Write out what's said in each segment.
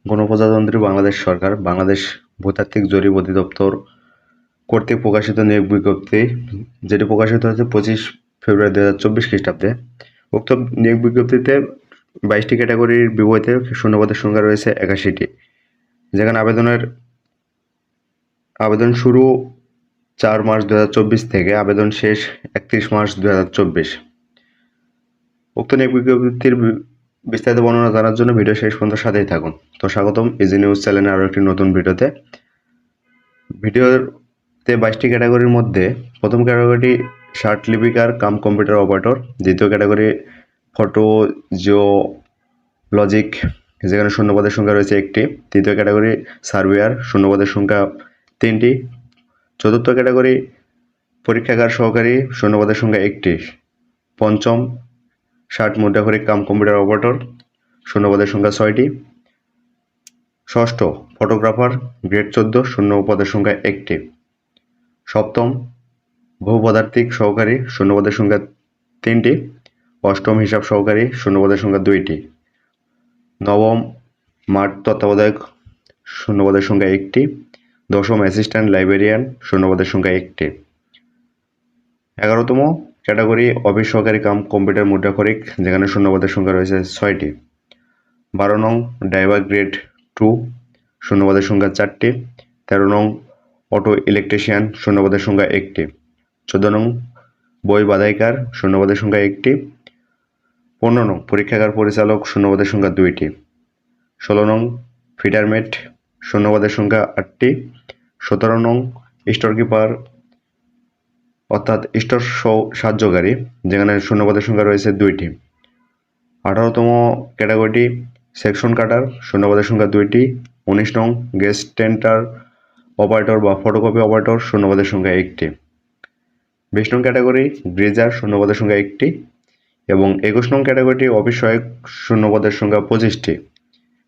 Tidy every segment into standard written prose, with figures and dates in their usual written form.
গণপ্রজাতন্ত্রী বাংলাদেশ সরকার বাংলাদেশ ভূতাত্ত্বিক জরিপ অধিদপ্তর কর্তৃক প্রকাশিত নিয়োগ বিজ্ঞপ্তি, যেটি প্রকাশিত হয়েছে 25 ফেব্রুয়ারি 2024 খ্রিস্টাব্দে। উক্ত নিয়োগ বিজ্ঞপ্তিতে 22টি ক্যাটাগরির বিপরীতে শূন্যপদের সংখ্যা রয়েছে 81টি, যেখানে আবেদন শুরু 4 মার্চ 2024 থেকে আবেদন শেষ 31 মার্চ 2024। উক্ত নিয়োগ বিজ্ঞপ্তির বিস্তারিত বর্ণনা জানার জন্য ভিডিও শেষ পর্যন্ত সাথেই থাকুন। তো স্বাগতম ইজি নিউজ চ্যানেলে আরও একটি নতুন ভিডিওতে। ভিডিওতে 22টি ক্যাটাগরির মধ্যে প্রথম ক্যাটাগরি শার্ট লিপিকার কাম কম্পিউটার অপারেটর, দ্বিতীয় ক্যাটাগরি ফটো জিওলজিক, যেখানে শূন্যপদের সংখ্যা রয়েছে 1টি, তৃতীয় ক্যাটাগরি সার্ভেয়ার, শূন্যপদের সংখ্যা 3টি, চতুর্থ ক্যাটাগরি পরীক্ষাগার সহকারী, শূন্যপদের সংখ্যা 1টি, পঞ্চম শার্ট মুদ্রাক্ষরিক কাম কম্পিউটার অপারেটর, শূন্যপদের সংখ্যা 6টি, ষষ্ঠ ফটোগ্রাফার গ্রেড 14, শূন্যপদের সংখ্যা 1টি, সপ্তম ভূপদার্থিক সহকারী, শূন্যপদের সংখ্যা 3টি, অষ্টম হিসাব সহকারী, শূন্যপদের সংখ্যা 2টি, নবম মাঠ তত্ত্বাবধায়ক, শূন্যপদের সংখ্যা 1টি, দশম অ্যাসিস্ট্যান্ট লাইব্রেরিয়ান, শূন্যপদের সংখ্যা 1টি, 11তম ক্যাটাগরি অফিস সহকারী কাম কম্পিউটার মুদ্রাক্ষরিক, যেখানে শূন্যপদের সংখ্যা রয়েছে 6টি, 12 নং ড্রাইভার গ্রেড 2, শূন্যপদের সংখ্যা 4টি, 13 নং অটো ইলেকট্রিশিয়ান, শূন্যপদের সংখ্যা 1টি, 14 নং বই বাধাইকার, শূন্যপদের সংখ্যা 1টি, 15 নং পরীক্ষাগার পরিচালক, শূন্যপদের সংখ্যা 2টি, 16 নং ফিটারমেট, শূন্যপদের সংখ্যা 8টি, 17 নং স্টোর কিপার অর্থাৎ স্টোর সাহায্যকারী, যেখানে শূন্যপদের সংখ্যা রয়েছে 2টি, 18তম ক্যাটাগরিটি সেকশন কাটার, শূন্যপদের সংখ্যা 2টি, 19 নং গেস্ট টেন্টার অপারেটর বা ফটোকপি অপারেটর, শূন্যপদের সংখ্যা 1টি, 20 নং ক্যাটাগরি গ্রেজার, শূন্যপদের সংখ্যা 1টি, এবং 21 নং ক্যাটাগরিটি অফিস সহায়ক, শূন্যপদের সংখ্যা 25টি,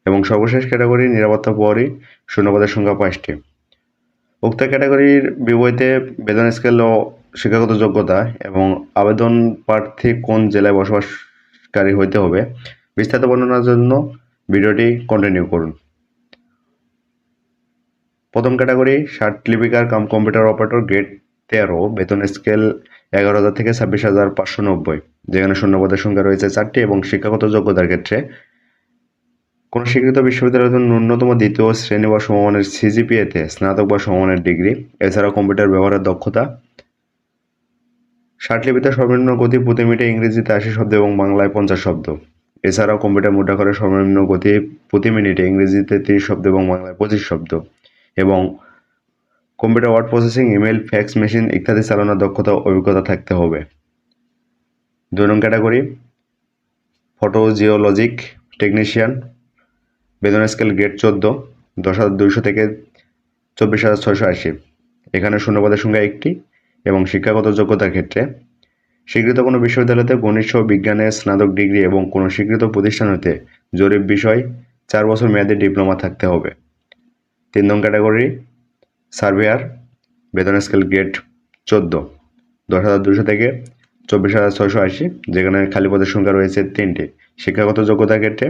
এবং সর্বশেষ ক্যাটাগরি নিরাপত্তা প্রহরী, শূন্যপদের সংখ্যা 5টি। উক্ত ক্যাটাগরির বিপরীতে বেতন স্কেল ও শিক্ষাগত যোগ্যতা এবং আবেদন প্রার্থী কোন জেলায় বসবাসকারী হইতে হবে বিস্তারিত বর্ণনার জন্য ভিডিওটি কন্টিনিউ করুন। প্রথম ক্যাটাগরি শার্ট লিপিকার কাম কম্পিউটার অপারেটর গ্রেড 13, বেতন স্কেল 11,000 থেকে 26,590, যেখানে শূন্যপদের সংখ্যা রয়েছে 4টি, এবং শিক্ষাগত যোগ্যতার ক্ষেত্রে কোনো স্বীকৃত বিশ্ববিদ্যালয়ের জন্য ন্যূনতম দ্বিতীয় শ্রেণী বা সমমানের সিজিপিএতে স্নাতক বা সমমানের ডিগ্রি, এছাড়াও কম্পিউটার ব্যবহারের দক্ষতা। শার্টলিপিতে সর্বনিম্ন গতি প্রতি মিনিটে ইংরেজিতে 80 শব্দ এবং বাংলায় 50 শব্দ। এছাড়াও কম্পিউটার মুদ্রাক্ষরের সর্বনিম্ন গতি প্রতি মিনিটে ইংরেজিতে 30 শব্দ এবং বাংলায় 25 শব্দ, এবং computer word processing, email, fax machine ইত্যাদি চালানোর দক্ষতা অভিজ্ঞতা থাকতে হবে। 2 নং ক্যাটাগরি ফটো জিওলজিক টেকনিশিয়ান, বেতন স্কেল গ্রেড 14, 10,200 থেকে 24,680, এখানে শূন্যপদের সংখ্যা 1টি, এবং শিক্ষাগত যোগ্যতার ক্ষেত্রে স্বীকৃত কোনো বিশ্ববিদ্যালয়তে গণিত সহ বিজ্ঞানে স্নাতক ডিগ্রি এবং কোনো স্বীকৃত প্রতিষ্ঠান হতে জরিপ বিষয় 4 বছর মেয়াদী ডিপ্লোমা থাকতে হবে। 3 নং ক্যাটাগরি সার্ভেয়ার, বেতন স্কেল গ্রেড 14, 10,200 থেকে 24,680, যেখানে খালি পদের সংখ্যা রয়েছে 3টি। শিক্ষাগত যোগ্যতার ক্ষেত্রে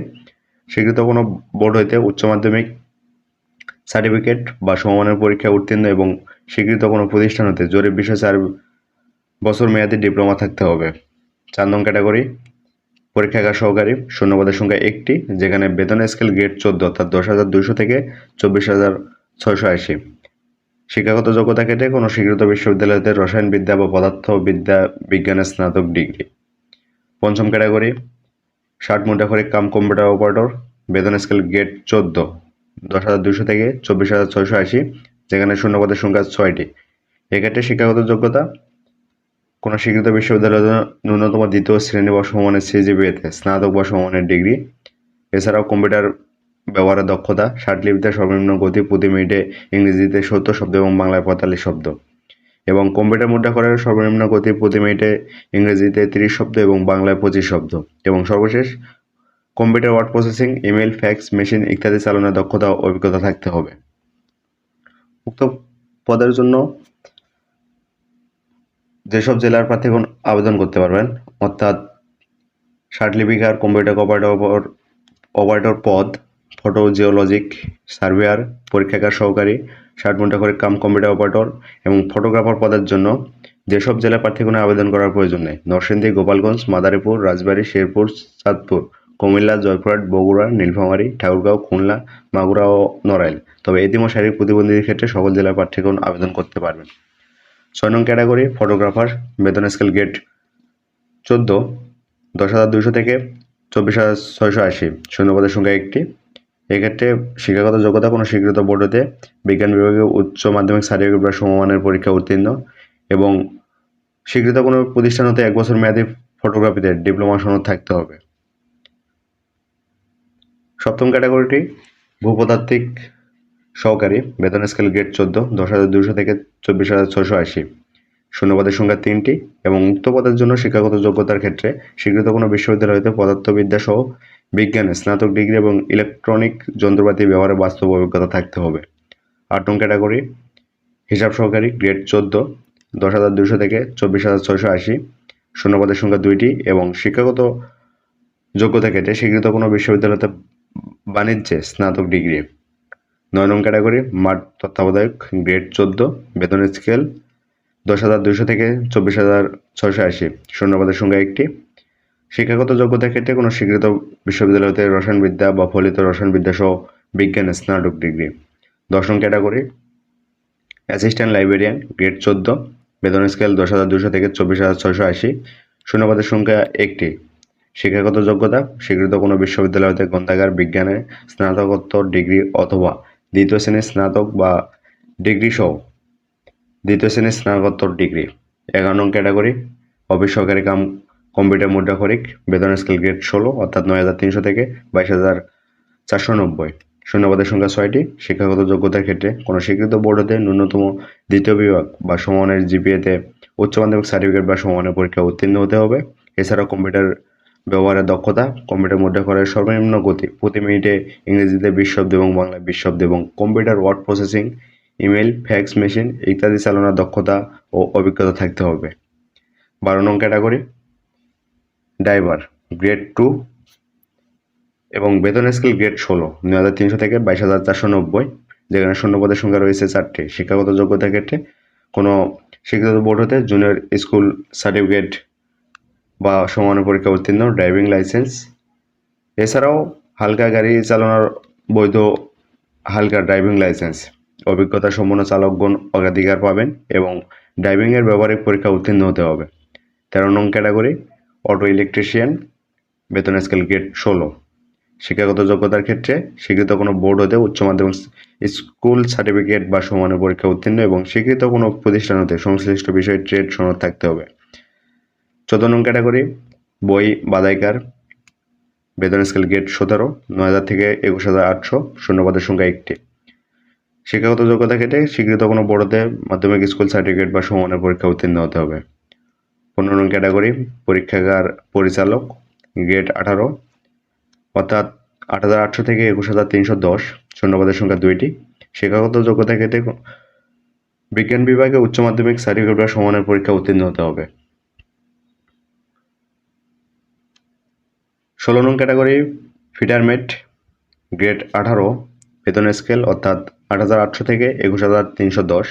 স্বীকৃত কোনো বোর্ড হইতে উচ্চ মাধ্যমিক সার্টিফিকেট বা সমমানের পরীক্ষায় উত্তীর্ণ এবং স্বীকৃত কোনো প্রতিষ্ঠান হতে জরিপ বিষয়ে 4 বছর মেয়াদী ডিপ্লোমা থাকতে হবে। 4 নং ক্যাটাগরি পরীক্ষাগার সহকারী, শূন্যপদের সংখ্যা 1টি, যেখানে বেতন স্কেল গ্রেড 14, অর্থাৎ 10,200 থেকে 24,680। শিক্ষাগত যোগ্যতা ক্ষেত্রে কোনো স্বীকৃত বিশ্ববিদ্যালয়তে রসায়নবিদ্যা বা পদার্থবিদ্যা বিজ্ঞানের স্নাতক ডিগ্রি। 5ম ক্যাটাগরি শার্ট মুদ্রাক্ষরিক কাম কম্পিউটার অপারেটর, বেতন স্কেল গ্রেড 14, 10,200 থেকে 24,680, যেখানে শূন্যপদের সংখ্যা 6টি। এক্ষেত্রে শিক্ষাগত যোগ্যতা কোনো স্বীকৃত বিশ্ববিদ্যালয়ের ন্যূনতম দ্বিতীয় শ্রেণী বা সমমানের সিজিপিএতে স্নাতক বা সমমানের ডিগ্রি। এছাড়াও কম্পিউটার ব্যবহারের দক্ষতা, শার্টলিপিতে সর্বনিম্ন গতি প্রতি মিনিটে ইংরেজিতে 70 শব্দ এবং বাংলায় 45 শব্দ, এবং কম্পিউটার মুদ্রাক্ষরের সর্বনিম্ন গতি প্রতি মিনিটে ইংরেজিতে 30 শব্দ এবং বাংলায় 25 শব্দ, এবং সর্বশেষ computer word processing, email, fax machine ইত্যাদি চালানোর দক্ষতা ও অভিজ্ঞতা থাকতে হবে। উক্ত পদের জন্য যেসব জেলার প্রার্থীগণ আবেদন করতে পারবেন, অর্থাৎ শার্ট লিপিকার কম্পিউটার অপারেটর পদ ফটোজিওলজিক সার্ভেয়ার, পরীক্ষাগার সহকারী, ষাট মুদ্রাক্ষরিক কাম কম্পিউটার অপারেটর এবং ফটোগ্রাফার পদের জন্য যেসব জেলা প্রার্থীগণে আবেদন করার প্রয়োজন নেই: নরসিংদী, গোপালগঞ্জ, মাদারীপুর, রাজবাড়ী, শেরপুর, চাঁদপুর, কুমিল্লা, জয়পুরহাট, বগুড়া, নীলফামারী, ঠাকুরগাঁও, খুলনা, মাগুরা ও নড়াইল। তবে এতিম ও শারীরিক প্রতিবন্ধীদের ক্ষেত্রে সকল জেলার প্রার্থীগণ আবেদন করতে পারবেন। 6 নং ক্যাটাগরি ফটোগ্রাফার, বেতন স্কেল গ্রেড 14, 10,200 থেকে 24,680, শূন্যপদের সংখ্যা 1টি। এক্ষেত্রে শিক্ষাগত যোগ্যতা কোনো স্বীকৃত বোর্ড হতে বিজ্ঞান বিভাগে উচ্চ মাধ্যমিক সার্টিফিকেট বা সমমানের পরীক্ষা উত্তীর্ণ এবং স্বীকৃত কোনো প্রতিষ্ঠান হতে 1 বছর মেয়াদী ফটোগ্রাফিতে ডিপ্লোমা সনদ থাকতে হবে। 7ম ক্যাটাগরিটি ভূপতাত্ত্বিক সহকারী, বেতন স্কেল গ্রেড 14, 10,200 থেকে 24,680, শূন্যপদের সংখ্যা 3টি এবং উক্ত পদের জন্য শিক্ষাগত যোগ্যতার ক্ষেত্রে স্বীকৃত কোনো বিশ্ববিদ্যালয় হতে পদার্থবিদ্যা সহ বিজ্ঞানে স্নাতক ডিগ্রি এবং ইলেকট্রনিক যন্ত্রপাতি ব্যবহারে বাস্তব অভিজ্ঞতা থাকতে হবে। 8 নং ক্যাটাগরি হিসাব সহকারী, গ্রেড 14, 10,200 থেকে 24,680, শূন্যপদের সংখ্যা 2টি এবং শিক্ষাগত যোগ্যতা ক্ষেত্রে স্বীকৃত কোনো বিশ্ববিদ্যালয়তে বাণিজ্যে স্নাতক ডিগ্রি। 9 নং ক্যাটাগরি মাঠ তত্ত্বাবধায়ক, গ্রেড 14, বেতন স্কেল 10,200 থেকে 24,680, শূন্যপদের সংখ্যা 1টি। শিক্ষাগত যোগ্যতার ক্ষেত্রে কোনো স্বীকৃত বিশ্ববিদ্যালয় হতে রসায়নবিদ্যা বা ফলিত রসায়নবিদ্যা সহ বিজ্ঞানে স্নাতক ডিগ্রি। 10 নং ক্যাটাগরি অ্যাসিস্ট্যান্ট লাইব্রেরিয়ান, গ্রেড 14, বেতন স্কেল 10,200 থেকে 24,680, শূন্যপদের সংখ্যা 1টি। শিক্ষাগত যোগ্যতা স্বীকৃত কোনো বিশ্ববিদ্যালয় হতে গ্রন্থাগার বিজ্ঞানে স্নাতকোত্তর ডিগ্রি অথবা দ্বিতীয় শ্রেণীর স্নাতক বা ডিগ্রি সহ দ্বিতীয় শ্রেণীর স্নাতকোত্তর ডিগ্রি। 11 নং ক্যাটাগরি অফিস সহকারী কাম কম্পিউটার মুদ্রাক্ষরিক, বেতন স্কেল গ্রেড 16 অর্থাৎ 9,300 থেকে 22,490, শূন্যপদের সংখ্যা 6টি। শিক্ষাগত যোগ্যতার ক্ষেত্রে কোনো স্বীকৃত বোর্ড হতে ন্যূনতম দ্বিতীয় বিভাগ বা সমমানের জিপিএতে উচ্চ মাধ্যমিক সার্টিফিকেট বা সমমানের পরীক্ষা উত্তীর্ণ হতে হবে। এছাড়াও কম্পিউটার ব্যবহারের দক্ষতা, কম্পিউটার মুদ্রাক্ষরের সর্বনিম্ন গতি প্রতি মিনিটে ইংরেজিতে 20 শব্দ এবং বাংলায় 20 শব্দ এবং computer word processing, email, fax machine ইত্যাদি চালানোর দক্ষতা ও অভিজ্ঞতা থাকতে হবে। 12 নং ক্যাটাগরি ড্রাইভার, গ্রেড 2 এবং বেতন স্কেল গ্রেড 16, 9,300 থেকে 22,490, যেখানে শূন্যপদের সংখ্যা রয়েছে 4টি। শিক্ষাগত যোগ্যতার ক্ষেত্রে কোনো স্বীকৃত বোর্ড হতে জুনিয়র স্কুল সার্টিফিকেট বা সমমানের পরীক্ষা উত্তীর্ণ, ড্রাইভিং লাইসেন্স। এছাড়াও হালকা গাড়ি চালানোর বৈধ হালকা ড্রাইভিং লাইসেন্স, অভিজ্ঞতা সম্পন্ন চালকগণ অগ্রাধিকার পাবেন এবং ড্রাইভিংয়ের ব্যবহারিক পরীক্ষা উত্তীর্ণ হতে হবে। 13 নং ক্যাটাগরি অটো ইলেকট্রিশিয়ান, বেতন স্কেল গ্রেড 16, শিক্ষাগত যোগ্যতার ক্ষেত্রে স্বীকৃত কোনো বোর্ড হতে উচ্চ মাধ্যমিক স্কুল সার্টিফিকেট বা সমমানের পরীক্ষা উত্তীর্ণ এবং স্বীকৃত কোনো প্রতিষ্ঠান হতে সংশ্লিষ্ট বিষয়ে ট্রেড সনদ থাকতে হবে। 14 নং ক্যাটাগরি বই বাদাইকার, বেতন স্কেল গ্রেড 17, 9,000 থেকে 21,800, শূন্যপদের সংখ্যা 1টি। শিক্ষাগত যোগ্যতা ক্ষেত্রে স্বীকৃত কোনো বোর্ড হতে মাধ্যমিক স্কুল সার্টিফিকেট বা সমমানের পরীক্ষা উত্তীর্ণ হতে হবে। 15 নং ক্যাটাগরি পরীক্ষাগার পরিচালক, গ্রেড 18, অর্থাৎ 8,800 থেকে 21,310, শূন্যপদের সংখ্যা 2টি। শিক্ষাগত যোগ্যতা ক্ষেত্রে বিজ্ঞান বিভাগে উচ্চ মাধ্যমিক সার্টিফিকেট বা সমমানের পরীক্ষা উত্তীর্ণ হতে হবে। 16 নং ক্যাটাগরি ফিটারমেট, গ্রেড 18, বেতন স্কেল অর্থাৎ 8,800 থেকে 21,310,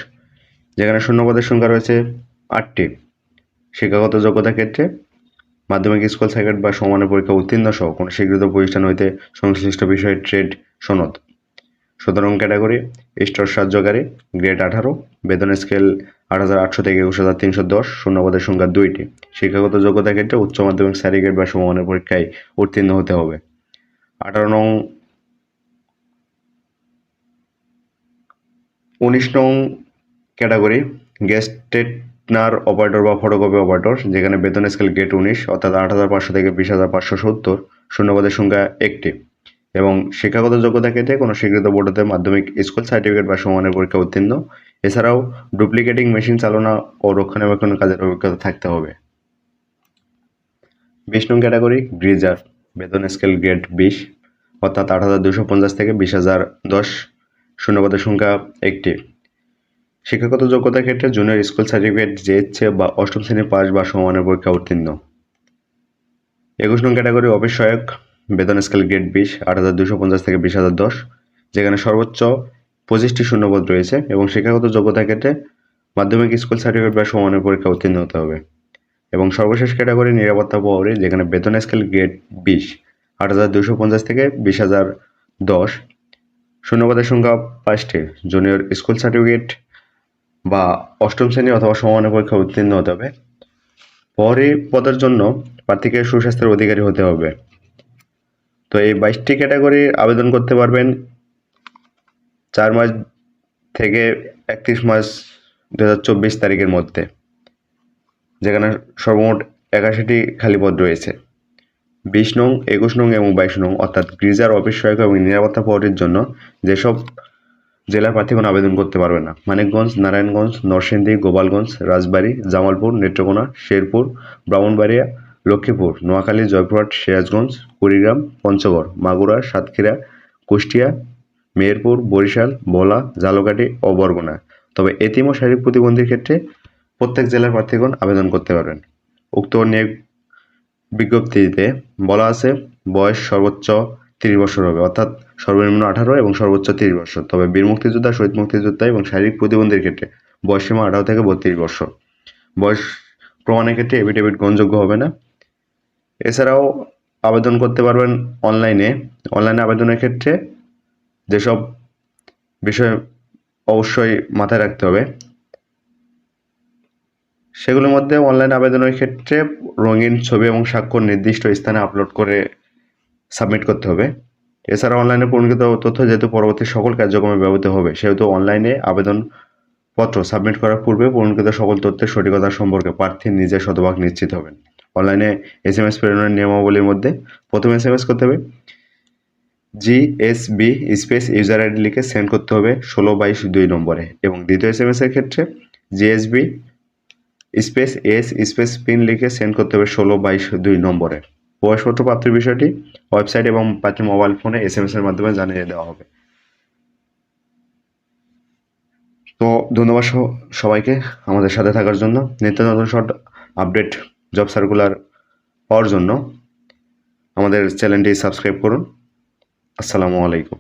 যেখানে শূন্যপদের সংখ্যা রয়েছে 8টি। শিক্ষাগত যোগ্যতার ক্ষেত্রে মাধ্যমিক স্কুল সার্টিফিকেট বা সমমানের পরীক্ষা উত্তীর্ণ সহ কোনো স্বীকৃত প্রতিষ্ঠান হইতে সংশ্লিষ্ট বিষয়ে ট্রেড সনদ। 17 নং ক্যাটাগরি স্টোর সাহায্যকারী, গ্রেড 18, বেতন স্কেল 8,800 থেকে 21,310, শূন্যপদের সংখ্যা 2টি। শিক্ষাগত যোগ্যতার ক্ষেত্রে উচ্চ মাধ্যমিক সার্টিফিকেট বা সমমানের পরীক্ষায় উত্তীর্ণ হতে হবে। 19 নং ক্যাটাগরি গেস্ট স্টেটনার অপারেটর বা ফটোকপি অপারেটর, যেখানে বেতন স্কেল গ্রেড 19 অর্থাৎ 8,500 থেকে 20,570, শূন্যপদের সংখ্যা 1টি এবং শিক্ষাগত যোগ্যতার ক্ষেত্রে কোনো স্বীকৃত বোর্ড হতে মাধ্যমিক স্কুল সার্টিফিকেট বা সমমানের পরীক্ষা উত্তীর্ণ। এছাড়াও ডুপ্লিকেটিং মেশিন চালনা ও রক্ষণাবেক্ষণ কাজের অভিজ্ঞতা থাকতে হবে। 20 নং ক্যাটাগরি গ্রিজার, বেতন স্কেল গ্রেড 20 অর্থাৎ 8,250 থেকে 20,010, শূন্যপদের সংখ্যা 1টি। শিক্ষাগত যোগ্যতার ক্ষেত্রে জুনিয়র স্কুল সার্টিফিকেট জেএইচএ বা 8ম শ্রেণী পাস বা সমমানের পরীক্ষা উত্তীর্ণ। 21 নং ক্যাটাগরি অফিস সহায়ক, বেতন স্কেল গ্রেড 20 8,250 থেকে 20,010, যেখানে সর্বোচ্চ 25টি শূন্যপদ রয়েছে এবং শিক্ষাগত যোগ্যতা ক্ষেত্রে মাধ্যমিক স্কুল সার্টিফিকেট বা সমমানের পরীক্ষা উত্তীর্ণ হতে হবে। এবং সর্বশেষ ক্যাটাগরি নিরাপত্তা প্রহরী, যেখানে বেতন স্কেল গ্রেড 20 8,250 থেকে 20,010, শূন্যপদের সংখ্যা 5টি, জুনিয়র স্কুল সার্টিফিকেট বা অষ্টম শ্রেণী অথবা সমমানের পরীক্ষা উত্তীর্ণ হতে হবে। প্রহরী পদের জন্য প্রার্থীকে সুস্বাস্থ্যের অধিকারী হতে হবে। তো এই 22টি ক্যাটাগরি আবেদন করতে পারবেন 4 মার্চ থেকে 31 মার্চ 2024 তারিখের মধ্যে, যেখানে সর্বমোট 81টি খালি পদ রয়েছে। 20 নং, 21 নং এবং 22 নং অর্থাৎ গ্রিজার, অফিস সহায়ক এবং নিরাপত্তা প্রহরীর জন্য যেসব জেলার প্রার্থীগণ আবেদন করতে পারবে না: মানিকগঞ্জ, নারায়ণগঞ্জ, নরসিংদী, গোপালগঞ্জ, রাজবাড়ী, জামালপুর, নেত্রকোনা, শেরপুর, ব্রাহ্মণবাড়িয়া, লক্ষ্মীপুর, নোয়াখালী, জয়পুরহাট, সিরাজগঞ্জ, কুড়িগ্রাম, পঞ্চগড়, মাগুরা, সাতক্ষীরা, কুষ্টিয়া, মেহেরপুর, বরিশাল, ভোলা, ঝালকাঠি ও বরগুনা। তবে এতিম ও শারীরিক প্রতিবন্ধীর ক্ষেত্রে প্রত্যেক জেলার প্রার্থীগণ আবেদন করতে পারবেন। উক্ত নিয়োগ বিজ্ঞপ্তিতে বলা আছে বয়স সর্বোচ্চ 30 বছর হবে, অর্থাৎ সর্বনিম্ন 18 এবং সর্বোচ্চ 30 বছর। তবে বীর মুক্তিযোদ্ধা, শহীদ মুক্তিযোদ্ধা এবং শারীরিক প্রতিবন্ধীর ক্ষেত্রে বয়সসীমা 18 থেকে 32 বছর। বয়স প্রমাণের ক্ষেত্রে এফিডেভিট গ্রহণযোগ্য হবে না। এছাড়াও আবেদন করতে পারবেন অনলাইনে। আবেদনের ক্ষেত্রে যেসব বিষয় অবশ্যই মাথায় রাখতে হবে সেগুলোর মধ্যে অনলাইন আবেদনের ক্ষেত্রে রঙিন ছবি এবং স্বাক্ষর নির্দিষ্ট স্থানে আপলোড করে সাবমিট করতে হবে। এছাড়া অনলাইনে পূরণকৃত তথ্য যেহেতু পরবর্তী সকল কার্যক্রমে ব্যবহৃত হবে, সেহেতু অনলাইনে আবেদনপত্র সাবমিট করার পূর্বে পূরণকৃত সকল তথ্যের সঠিকতা সম্পর্কে প্রার্থী নিজে শতভাগ নিশ্চিত হবেন। অনলাইনে SMS প্রেরণের নিয়মাবলীর মধ্যে প্রথমে SMS করতে হবে GSB স্পেস ইউজার আইডি লিখে সেন্ড করতে হবে 1622 নম্বরে, এবং দ্বিতীয় SMS এর ক্ষেত্রে GSB space S space pin লিখে সেন্ড করতে হবে 1622 নম্বরে। প্রবেশপত্র প্রাপ্তির বিষয়টি ওয়েবসাইট এবং প্রার্থীর মোবাইল ফোনে SMS এর মাধ্যমে জানিয়ে দেওয়া হবে। তো ধন্যবাদ সবাইকে আমাদের সাথে থাকার জন্য। নিত্য নতুন শর্ট আপডেট জব সার্কুলার পাওয়ার জন্য আমাদের চ্যানেলটি সাবস্ক্রাইব করুন। আসসালামু আলাইকুম।